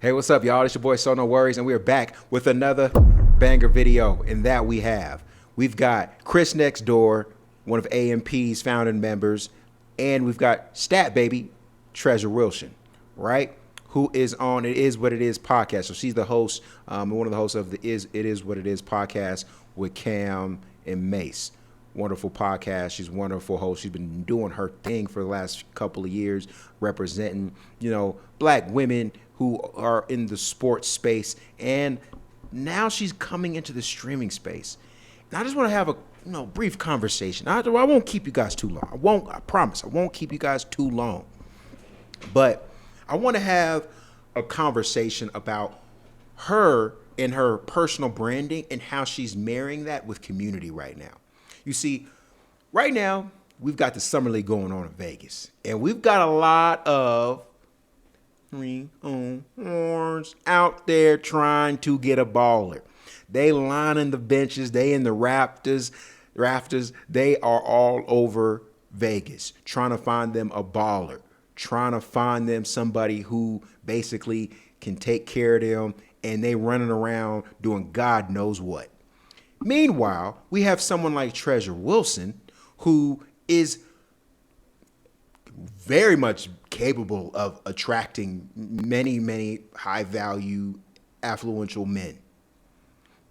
Hey, what's up, y'all? It's your boy, So No Worries, and we are back with another banger video. And that we've got Chrisnxtdoor, one of AMP's founding members, and we've got StatBaby, Treasure Wilson, right? Who is on It Is What It Is podcast. So she's the host, one of the hosts of the It Is What It Is podcast with Cam and Mace. Wonderful podcast. She's a wonderful host. She's been doing her thing for the last couple of years, representing, black women who are in the sports space. And now she's coming into the streaming space. And I just want to have a brief conversation. I won't keep you guys too long. I promise I won't keep you guys too long. But I want to have a conversation about her and her personal branding and how she's marrying that with community right now. You see, right now, we've got the Summer League going on in Vegas. And we've got a lot of horns out there trying to get a baller. They lining the benches. They in the rafters. They are all over Vegas trying to find them a baller, trying to find them somebody who basically can take care of them, and they running around doing God knows what. Meanwhile, we have someone like Treasure Wilson, who is very much capable of attracting many, many high-value, affluential men.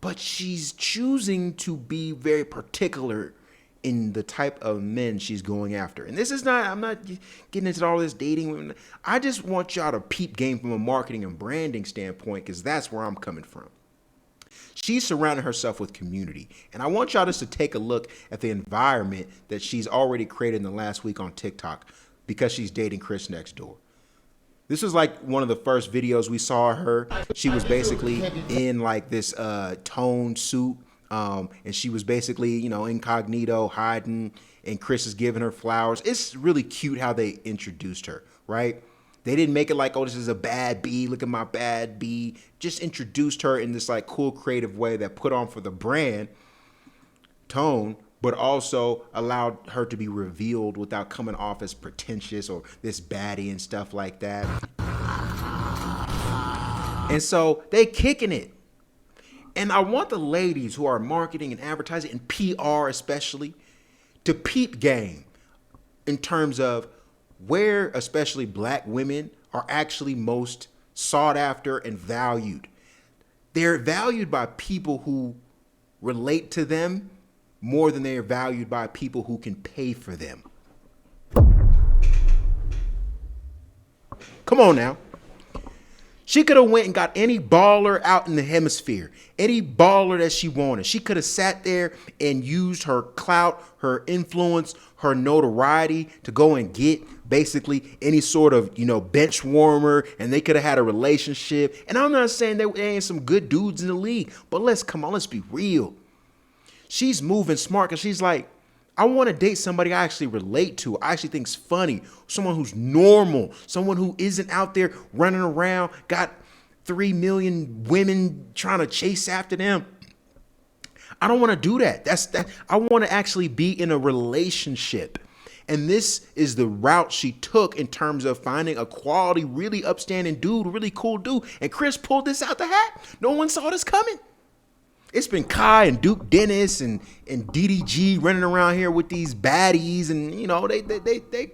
But she's choosing to be very particular in the type of men she's going after. And this is not, I'm not getting into all this dating. I just want y'all to peep game from a marketing and branding standpoint, because that's where I'm coming from. She's surrounding herself with community. And I want y'all just to take a look at the environment that she's already created in the last week on TikTok, because she's dating Chrisnxtdoor. This was like one of the first videos we saw her. She was basically in like this toned suit. And she was basically, incognito, hiding, and Chris is giving her flowers. It's really cute how they introduced her, right? They didn't make it like, oh, this is a bad bee. Look at my bad bee. Just introduced her in this like cool, creative way that put on for the brand tone, but also allowed her to be revealed without coming off as pretentious or this baddie and stuff like that. And so they kicking it. And I want the ladies who are marketing and advertising and PR especially to peep game in terms of where especially black women are actually most sought after and valued. They're valued by people who relate to them more than they are valued by people who can pay for them. Come on now. She could have went and got any baller out in the hemisphere, any baller that she wanted. She could have sat there and used her clout, her influence, her notoriety to go and get basically any sort of, bench warmer, and they could have had a relationship. And I'm not saying there ain't some good dudes in the league, but let's be real. She's moving smart because she's like, I want to date somebody I actually relate to, I actually think's funny, someone who's normal, someone who isn't out there running around, got 3 million women trying to chase after them. I don't want to do that. I want to actually be in a relationship. And this is the route she took in terms of finding a quality, really upstanding dude, really cool dude. And Chris pulled this out the hat. No one saw this coming. It's been Kai and Duke Dennis and DDG running around here with these baddies, and they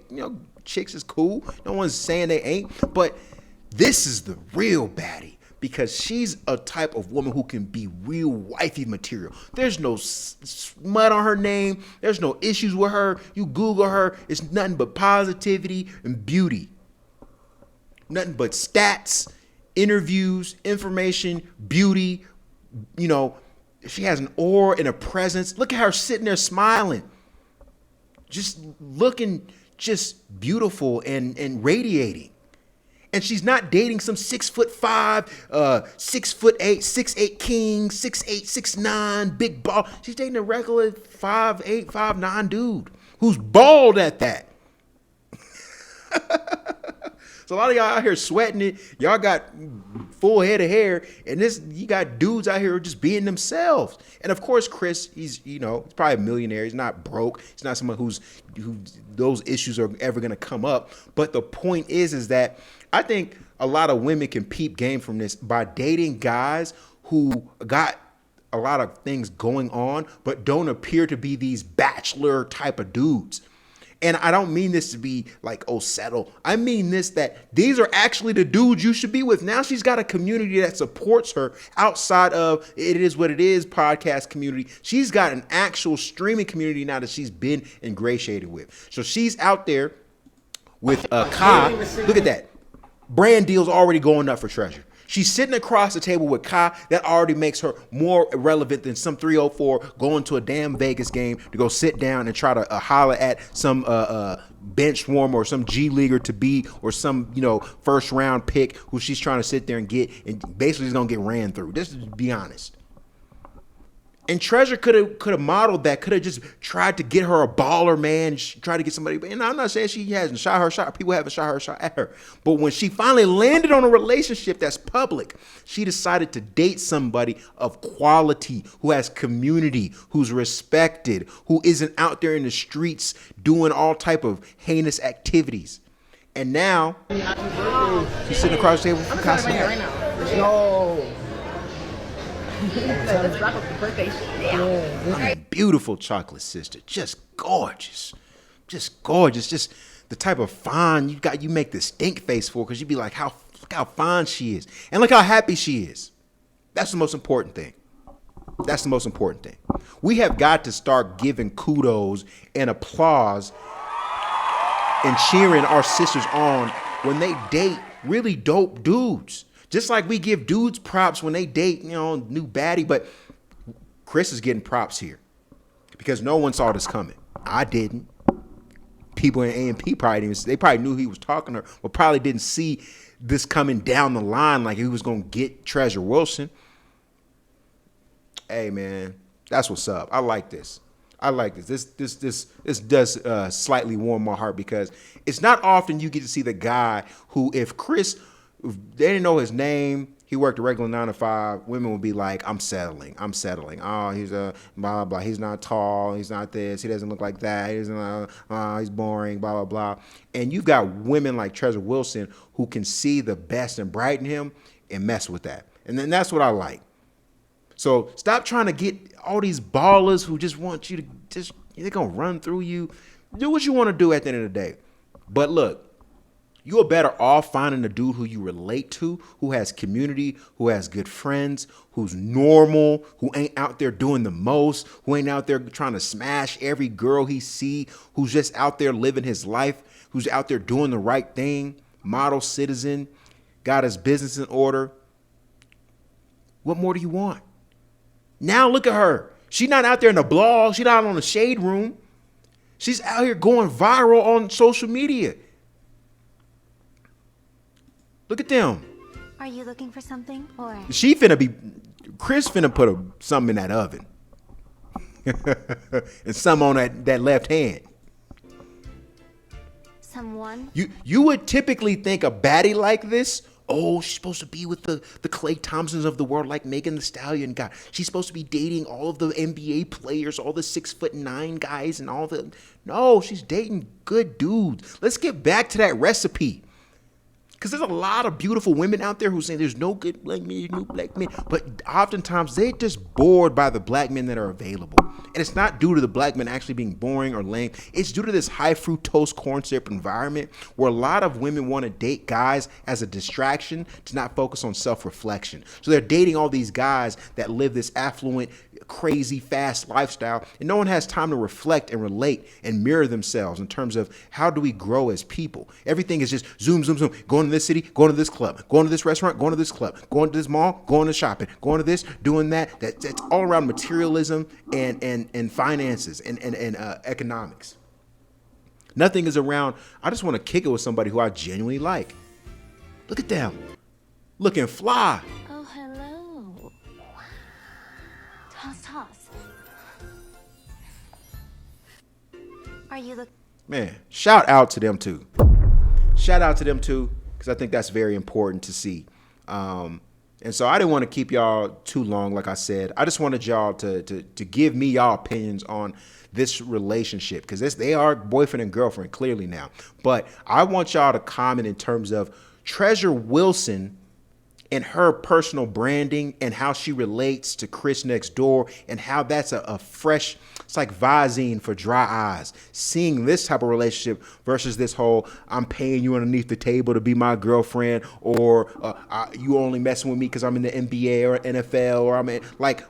chicks is cool. No one's saying they ain't, but this is the real baddie, because she's a type of woman who can be real wifey material. There's no smut on her name. There's no issues with her. You Google her, it's nothing but positivity and beauty. Nothing but stats, interviews, information, beauty. She has an aura and a presence. Look at her sitting there smiling, just looking just beautiful and radiating. And she's not dating some 6'5", 6'8", 6'8" king, 6'8", 6'9", big ball. She's dating a regular 5'8", 5'9" dude who's bald at that. So a lot of y'all out here sweating it. Y'all got full head of hair, and you got dudes out here just being themselves. And of course, Chris, he's probably a millionaire. He's not broke. He's not someone who those issues are ever going to come up. But the point is that I think a lot of women can peep game from this by dating guys who got a lot of things going on, but don't appear to be these bachelor type of dudes. And I don't mean this to be like, oh, settle. I mean this, that these are actually the dudes you should be with. Now she's got a community that supports her outside of It Is What It Is podcast community. She's got an actual streaming community now that she's been ingratiated with. So she's out there with Kai. Look at that. Brand deals already going up for Treasure. She's sitting across the table with Kai. That already makes her more relevant than some 304 going to a damn Vegas game to go sit down and try to holler at some bench warmer or some G leaguer to be, or some, first round pick who she's trying to sit there and get, and basically is going to get ran through. Just to be honest. And Treasure could have modeled that, could have just tried to get her a baller, man. She tried to get somebody. And I'm not saying she hasn't shot her shot. People haven't shot her shot at her. But when she finally landed on a relationship that's public, she decided to date somebody of quality, who has community, who's respected, who isn't out there in the streets doing all type of heinous activities. And now she's sitting across the table from Casa. No. Let's wrap up the birthday shit. Yeah. I mean, beautiful chocolate sister, just gorgeous, just the type of fine you make the stink face for, because you'd be like, look how fine she is, and look how happy she is. That's the most important thing. We have got to start giving kudos and applause and cheering our sisters on when they date really dope dudes. Just like we give dudes props when they date, new baddie. But Chris is getting props here because no one saw this coming. I didn't. People in A&P probably knew he was talking to her, but probably didn't see this coming down the line, like he was going to get Treasure Wilson. Hey, man, that's what's up. I like this. This does slightly warm my heart, because it's not often you get to see the guy who, if they didn't know his name, he worked a regular 9 to 5, women would be like, I'm settling. Oh, he's a blah, blah, blah. He's not tall. He's not this. He doesn't look like that. He's boring, blah, blah, blah. And you've got women like Treasure Wilson who can see the best and bright in him and mess with that. And then that's what I like. So stop trying to get all these ballers who just want you to they're going to run through you. Do what you want to do at the end of the day. But look, you are better off finding a dude who you relate to, who has community, who has good friends, who's normal, who ain't out there doing the most, who ain't out there trying to smash every girl he see, who's just out there living his life, who's out there doing the right thing, model citizen, got his business in order. What more do you want? Now look at her. She's not out there in the blog. She's not on the shade room. She's out here going viral on social media. Look at them. Are you looking for something, or? Chris finna put something in that oven. And some on that left hand. Someone? You would typically think a baddie like this, oh, she's supposed to be with the Klay Thompsons of the world, like Megan Thee Stallion guy. She's supposed to be dating all of the NBA players, all the 6'9" guys, and all the. No, she's dating good dudes. Let's get back to that recipe. Because there's a lot of beautiful women out there who say there's no good black men, no black men. But oftentimes they're just bored by the black men that are available. And it's not due to the black men actually being boring or lame. It's due to this high fructose corn syrup environment where a lot of women want to date guys as a distraction to not focus on self-reflection. So they're dating all these guys that live this affluent, crazy, fast lifestyle. And no one has time to reflect and relate and mirror themselves in terms of how do we grow as people. Everything is just zoom, zoom, zoom. Going to this city, going to this club, going to this restaurant, going to this club, going to this mall, going to shopping, going to this, doing that. That's all around materialism and finances and economics. Nothing is around, I just want to kick it with somebody who I genuinely like. Look at them. Looking fly. Oh, hello. Toss. Are you looking? Man, shout out to them too. Because I think that's very important to see. And so I didn't want to keep y'all too long, like I said. I just wanted y'all to give me y'all opinions on this relationship, because they are boyfriend and girlfriend clearly now. But I want y'all to comment in terms of, Treasure Wilson and her personal branding and how she relates to Chrisnxtdoor and how that's a fresh, it's like Visine for dry eyes. Seeing this type of relationship versus this whole, I'm paying you underneath the table to be my girlfriend, or you only messing with me because I'm in the NBA or NFL, or I'm in, like,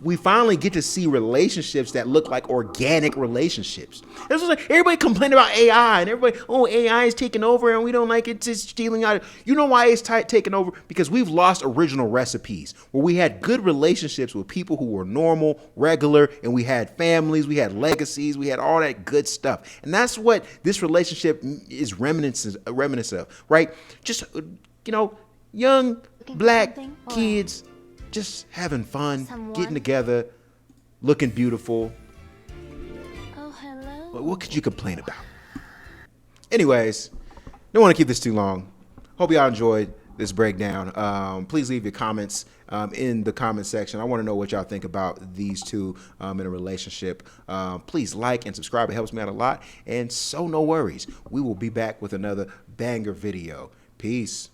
we finally get to see relationships that look like organic relationships. It's like everybody complaining about AI and everybody, oh, AI is taking over and we don't like it, it's stealing out. You know why it's taking over? Because we've lost original recipes where we had good relationships with people who were normal, regular, and we had families, we had legacies, we had all that good stuff. And that's what this relationship is reminiscent of, right? Just, you know, young black kids just having fun, getting together, looking beautiful. Oh, hello. What could you complain about? Anyways, don't want to keep this too long. Hope y'all enjoyed this breakdown. Please leave your comments in the comment section. I want to know what y'all think about these two in a relationship. Please like and subscribe. It helps me out a lot. And so no worries. We will be back with another banger video. Peace.